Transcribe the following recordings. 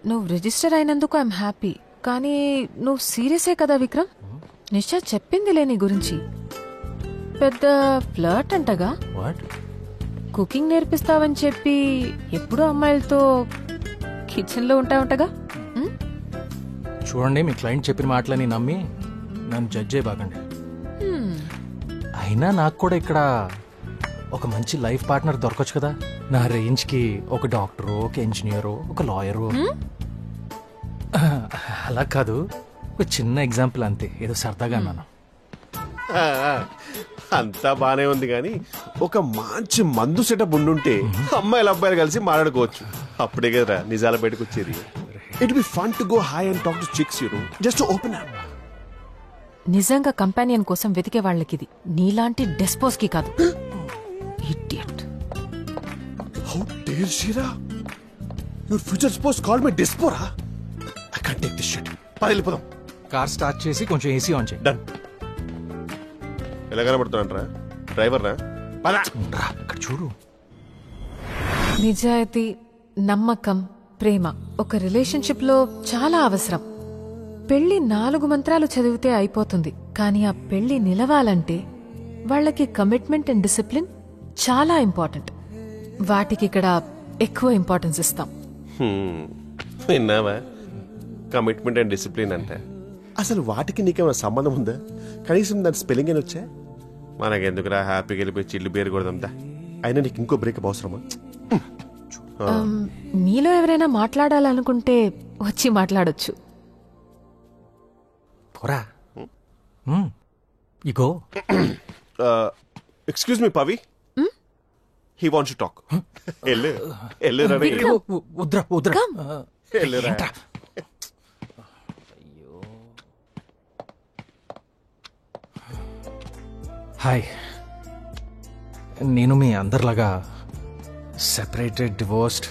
నువ్వు రిజిస్టర్ అయినందుకు I'm happy. కానీ నువ్వు సీరియసే కదా విక్రమ్? నిషా చెప్పిందిలే నీ గురించి. పెద్ద ఫ్లర్ట్ అంటగా. కుకింగ్ నేర్పిస్తావని చెప్పి ఎప్పుడూ అమ్మాయిలతో కిచెన్ లో ఉంటావుంటగా. చూడండి, మీ క్లయింట్ చెప్పిన మాటలని నమ్మి నన్ను జడ్జ్ చేయబాకండి. అయినా నాకు కూడా ఇక్కడ ఒక మంచి లైఫ్ పార్ట్నర్ దొరకచ్చు కదా. నా రేంజ్ కి ఒక డాక్టరు, ఒక ఇంజనీరు, ఒక లాయరు. అలా కాదు, ఒక చిన్న ఎగ్జాంపుల్ అంతే, ఏదో సరదాగా అన్నాను. అంతా బానే ఉంది కానీ ఒక మంచి మందు సెటప్ ఉండుంటే అమ్మాయిలు అబ్బాయిలు కలిసి మాట్లాడుకోవచ్చు. అప్పుడే కదా నిజాల బయటకు వచ్చేది. It be fun to go high and talk to chicks, you know, just to open up. నిజంగా కంపానియన్ కోసం వెతికే వాళ్ళకిది, నీలాంటి డెస్పోస్ కి కాదు. Idiot. How dare Sheera, your future spouse call me డెస్పోరా. I can't take this shit. వెళ్ళిపోదాం. కార్ స్టార్ట్ చేసి కొంచెం ఏసీ ఆన్ చేయి. డన్. ఎలా కనబడుతున్నా డ్రైవర్ రా? ఇక్కడ చూడు. నిజాయితీ, నమ్మకం, ప్రేమ ఒక రిలేషన్షిప్ లో చాలా అవసరం. పెళ్లి 4 మంత్రాలు చదివితే అయిపోతుంది, కానీ ఆ పెళ్లి నిలవాలంటే వాళ్ళకి కమిట్మెంట్ అండ్ డిసిప్లిన్ చాలా ఇంపార్టెంట్. వాటికి ఇక్కడ ఎక్కువ ఇంపార్టెన్స్ ఇస్తాం. విన్నావా? కమిట్మెంట్ అండ్ డిసిప్లిన్ అంటే అసలు వాటికి నీకేమైనా సంబంధం ఉందా? కనీసం దాని స్పెల్లింగ్ అని వచ్చా? మనకెందుకురా, హ్యాపీగా వెళ్ళిపోయి చిల్లు బేరు కొడదాందా. అయినా నీకు ఇంకో బ్రేకప్ అవసరమా? మీలో ఎవరైనా మాట్లాడాలనుకుంటే వచ్చి మాట్లాడొచ్చు. పోరా. ఇగో. Excuse me Pavi, he wants to talk. Hi, నేను మీ అందరిలాగా separated, divorced,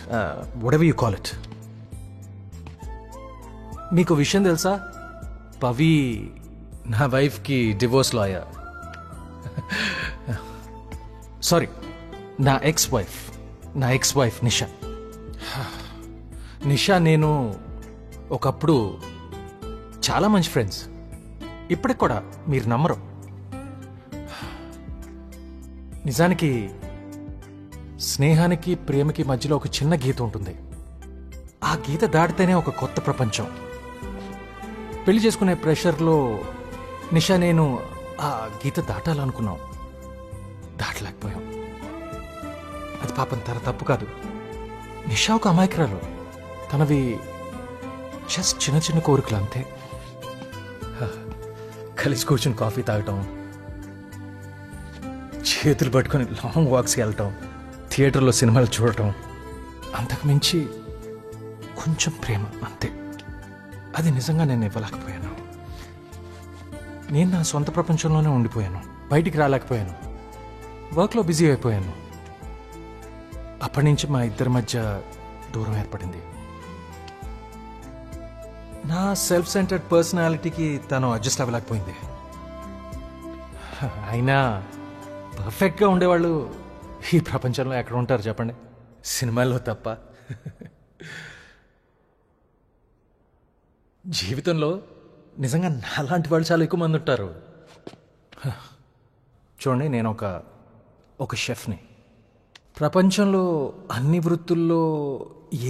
whatever you call it. మీకు విషయం తెలుసా? పవి నా వైఫ్కి డివోర్స్ లాయర్. సారీ, నా ఎక్స్ వైఫ్ నిషా. నేను ఒకప్పుడు చాలా మంచి ఫ్రెండ్స్. ఇప్పటికి కూడా మీరు నమ్మరు. నిజానికి స్నేహానికి, ప్రేమకి మధ్యలో ఒక చిన్న గీత ఉంటుంది. ఆ గీత దాటితేనే ఒక కొత్త ప్రపంచం. పెళ్లి చేసుకునే ప్రెషర్లో నిషా నేను ఆ గీత దాటాలనుకున్నాం, దాటలేకపోయాం. అది పాపం తన తప్పు కాదు. నిషా ఒక అమాయకురాలు. తనవి జస్ట్ చిన్న చిన్న కోరికలు అంతే. కలిసి కూర్చుని కాఫీ తాగటం, చేతులు పట్టుకొని లాంగ్ వాక్స్కి వెళ్ళటం, థియేటర్లో సినిమాలు చూడటం, అంతకు మించి కొంచెం ప్రేమ అంతే. అది నిజంగా నేను ఇవ్వలేకపోయాను. నేను నా సొంత ప్రపంచంలోనే ఉండిపోయాను, బయటికి రాలేకపోయాను, వర్క్లో బిజీ అయిపోయాను. అప్పటి నుంచి మా ఇద్దరి మధ్య దూరం ఏర్పడింది. నా సెల్ఫ్ సెంటర్డ్ పర్సనాలిటీకి తను అడ్జస్ట్ అవ్వలేకపోయింది. అయినా పర్ఫెక్ట్గా ఉండేవాళ్ళు ఈ ప్రపంచంలో ఎక్కడ ఉంటారు చెప్పండి? సినిమాల్లో తప్ప. జీవితంలో నిజంగా నాలాంటి వాళ్ళు చాలా ఎక్కువ మంది ఉంటారు. చూడండి, నేను ఒక షెఫ్ని. ప్రపంచంలో అన్ని వృత్తుల్లో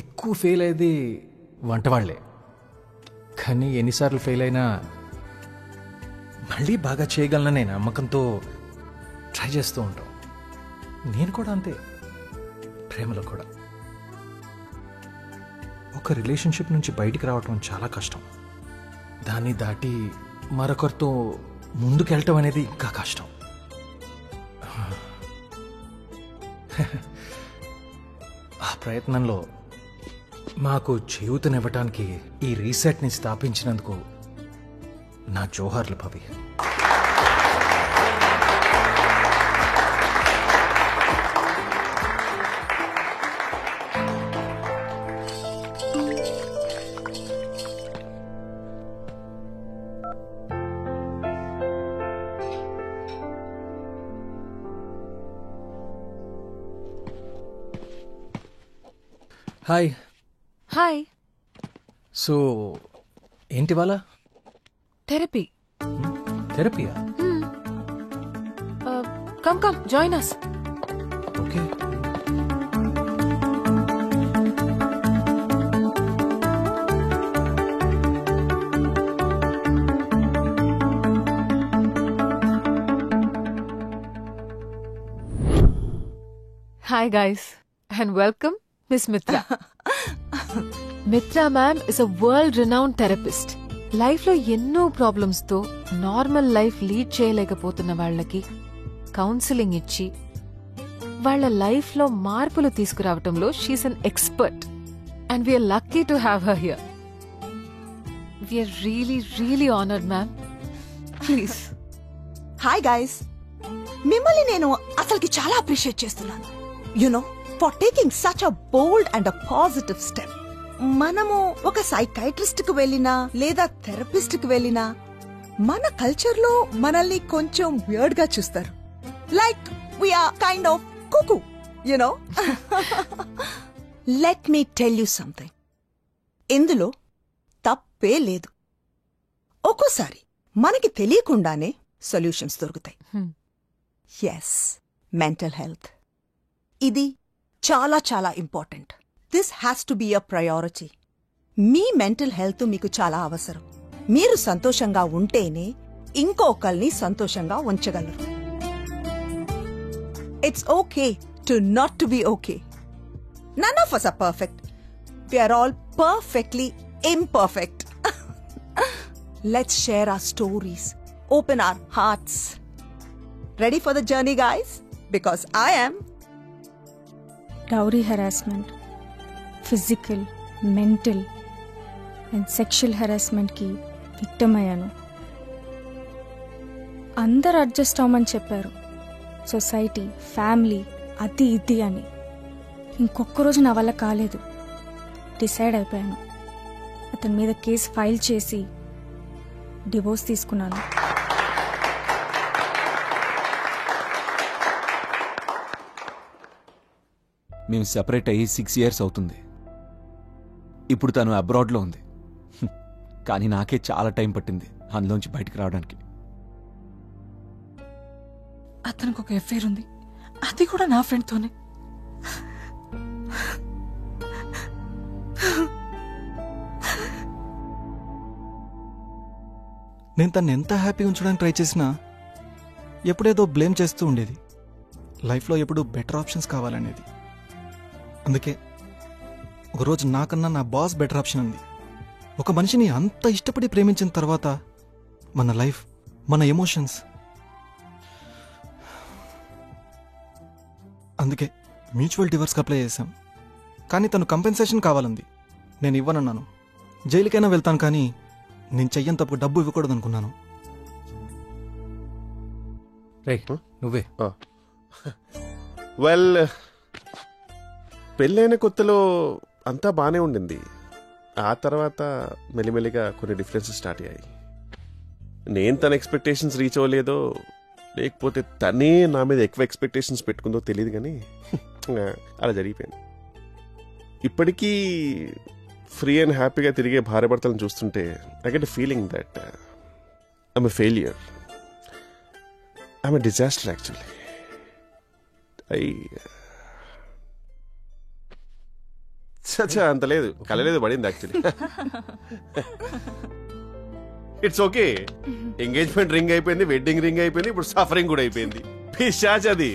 ఎక్కువ ఫెయిల్ అయ్యేది వంటవాళ్లే. కానీ ఎన్నిసార్లు ఫెయిల్ అయినా మళ్ళీ బాగా చేయగలననే నమ్మకంతో ట్రై చేస్తూ ఉంటాం. నేను కూడా అంతే, ప్రేమలో కూడా. ఒక రిలేషన్షిప్ నుంచి బయటికి రావటం చాలా కష్టం. దాన్ని దాటి మరొకరితో ముందుకెళ్ళటం అనేది ఇంకా కష్టం. ఆ ప్రయత్నంలో మాకు చేయూతనివ్వటానికి ఈ రీసెట్ని స్థాపించినందుకు నా జోహార్లు పవి. హాయ్. హాయ్. సో ఏంటి వాళ్ళ థెరపీ. థెరపీయా? Come join us. Okay. Hi guys and welcome Miss Mitra. Mitra ma'am is a world-renowned therapist. Life లో ఎన్నో ప్రాబ్లమ్స్ తో నార్మల్ లైఫ్ లీడ్ చేయలేకపోతున్న వాళ్ళకి కౌన్సిలింగ్ ఇచ్చి వాళ్ళ లైఫ్ లో మార్పులు తీసుకురావటంలో she's an expert and we're lucky to have her here. We're really honoured ma'am. Please. Hi guys, మిమ్మల్ని నేను అసలుకి చాలా అప్రిషియేట్ చేస్తున్నాను. You know, for taking such a bold and a positive step. మనము ఒక సైకాట్రిస్ట్ కు వెళ్ళినా లేదా థెరపిస్ట్ కు వెళ్ళినా మన కల్చర్ లో మనల్ని కొంచెం వియర్డ్ గా చూస్తారు. Like we're kind of cuckoo, you know. Let me tell you something. ఇందులో తప్పే లేదు. ఒక్కోసారి మనకి తెలియకుండానే సొల్యూషన్స్ దొరుకుతాయి. ఎస్, మెంటల్ హెల్త్ ఇది చాలా చాలా important. This has to be a priority. మీ మెంటల్ హెల్త్ మీకు చాలా అవసరం. మీరు సంతోషంగా ఉంటేనే ఇంకొకరిని సంతోషంగా ఉంచగలరు. It's okay to not to be okay. None of us are perfect. We are all perfectly imperfect. Let's share our stories. Open our hearts. Ready for the journey, guys? Because I am. Dowry harassment, physical, mental and sexual harassment కి victim అయ్యాను. అందరు adjust అవ్వమని చెప్పారు, society, family, అది ఇది అని. ఇంకొక రోజు నా వల్ల కాలేదు. డిసైడ్ అయిపోయాను. అతని మీద కేసు ఫైల్ చేసి డివోర్స్ తీసుకున్నాను. మేము సెపరేట్ అయ్యి 6 years అవుతుంది. ఇప్పుడు తను అబ్రాడ్లో ఉంది. కానీ నాకే చాలా టైం పట్టింది అందులోంచి బయటకు రావడానికి. అతనికి ఒక ఎఫైర్ ఉంది, అది కూడా నా ఫ్రెండ్తోనే. నేను తను ఎంత హ్యాపీగా ఉంచడానికి ట్రై చేసినా ఎప్పుడేదో బ్లేమ్ చేస్తూ ఉండేది. లైఫ్లో ఎప్పుడు బెటర్ ఆప్షన్స్ కావాలనేది. అందుకే ఒకరోజు నాకన్నా నా బాస్ బెటర్ ఆప్షన్ ఉంది. ఒక మనిషిని అంత ఇష్టపడి ప్రేమించిన తర్వాత మన లైఫ్, మన ఎమోషన్స్, అందుకే మ్యూచువల్ డివోర్స్కి అప్లై చేశాం. కానీ తను కంపెన్సేషన్ కావాలంది. నేను ఇవ్వనన్నాను. జైలుకైనా వెళ్తాను, కానీ నేను చెయ్యని తప్పు డబ్బు ఇవ్వకూడదు అనుకున్నాను. నువ్వే. వెల్, పెళ్ళైన కొత్తలో అంతా బాగానే ఉండింది. ఆ తర్వాత మెల్లిమెల్లిగా కొన్ని డిఫరెన్సెస్ స్టార్ట్ అయ్యాయి. నేను తన ఎక్స్పెక్టేషన్స్ రీచ్ అవ్వలేదో, లేకపోతే తనే నా మీద ఎక్కువ ఎక్స్పెక్టేషన్స్ పెట్టుకుందో తెలియదు, కానీ అలా జరిగిపోయింది. ఇప్పటికీ ఫ్రీ అండ్ హ్యాపీగా తిరిగే భార్యాభర్తలను చూస్తుంటే I get a feeling that I'm a failure. I'm a disaster actually. అంత లేదు, కలలేదు పడింది actually. It's okay. Engagement ring అయిపోయింది, వెడ్డింగ్ రింగ్ అయిపోయింది, ఇప్పుడు సఫరింగ్ కూడా అయిపోయింది. పిశాచ్ అది.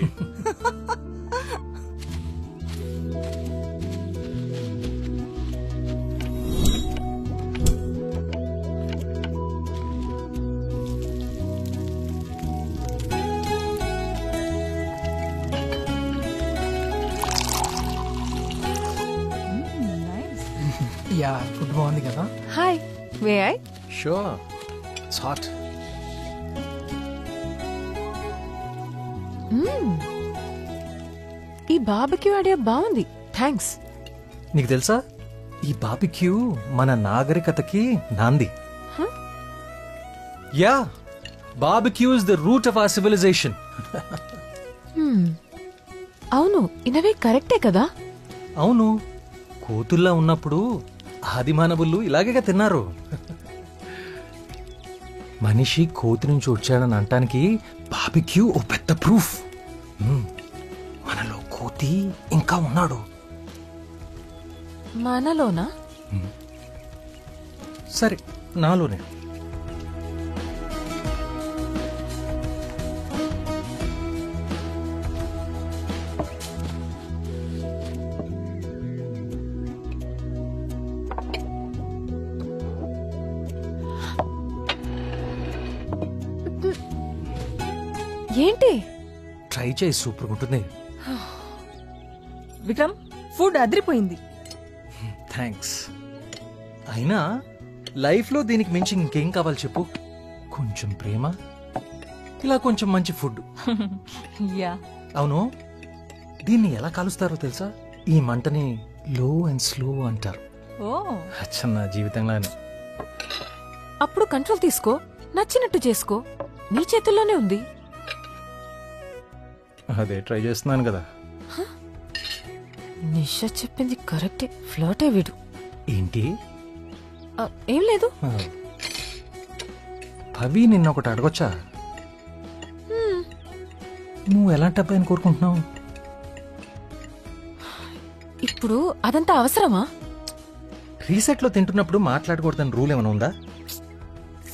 యా, ఫుడ్ బాగుంది కదా. Hi, may I? Sure, it's hot. ఈ బార్బిక్యూ ఐడియా బాగుంది, థ్యాంక్స్. నీకు తెలుసా, ఈ బార్బిక్యూ మన నాగరికతకి నాంది. Yeah, barbecue is the root of our civilization. అవును, ఇనవే కరెక్టే కదా. అవును, కూతుల్లా ఉన్నప్పుడు ఆదిమానవులు ఇలాగేగా తిన్నారు. మనిషి కోతి నుంచి వచ్చాడని అంటానికి బార్బిక్యూ ఓ పెద్ద ప్రూఫ్. మనలో కోతి ఇంకా ఉన్నాడు. మనలోనా? సరే, నాలోనే. ఏంటి? ట్రై చేయి, సూపర్గా ఉంటుంది. విక్రమ్, ఫుడ్ అదిరిపోయింది. థ్యాంక్స్. అయినా లైఫ్లో దీనికి మించి ఇంకేం కావాలి చెప్పు? కొంచెం ప్రేమ, ఇలా కొంచెం మంచి ఫుడ్. యా. అవును, దీన్ని ఎలా కాలుస్తారో తెలుసా? ఈ మంటని లో అండ్ స్లో అంటారు. ఓ, అచ్చన్న జీవితంలోనే. అప్పుడు కంట్రోల్ తీసుకో, నచ్చినట్టు చేసుకో, నీ చేతుల్లోనే ఉంది. అదే ట్రై చేస్తున్నాను కదా. నిషా చెప్పింది కరెక్టే, ఫ్లర్టే వీడు. ఏంటి? ఏం లేదు. పవి నిన్న ఒకటి అడగొచ్చా? నువ్వు ఎలాంటి అబ్బాయిని కోరుకుంటున్నావు? ఇప్పుడు అదంతా అవసరమా? రీసెట్ లో తింటున్నప్పుడు మాట్లాడకూడదని రూల్ ఏమైనా ఉందా?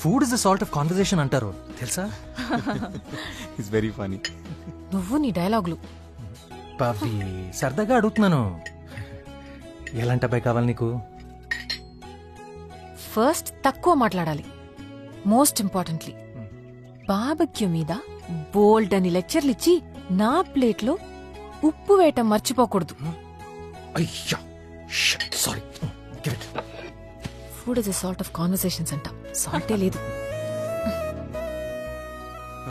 Food is the salt of conversation అంటారు, తెలుసా? It's very funny. నువ్వు నీ డైలాగులు. పవి, సరదాగా అడుగుతున్నాను. ఎలాంటి అబ్బాయి కావాలి నీకు? ఫస్ట్ తక్కువ మాట్లాడాలి. మోస్ట్ ఇంపార్టెంట్లీ బార్బెక్యూ మీద బోల్డ్ అని లెక్చర్లు ఇచ్చి నా ప్లేట్లో ఉప్పు వేయటం మర్చిపోకూడదు. అయ్యా, sorry. Food is a salt of conversations అంట, సాల్టే లేదు.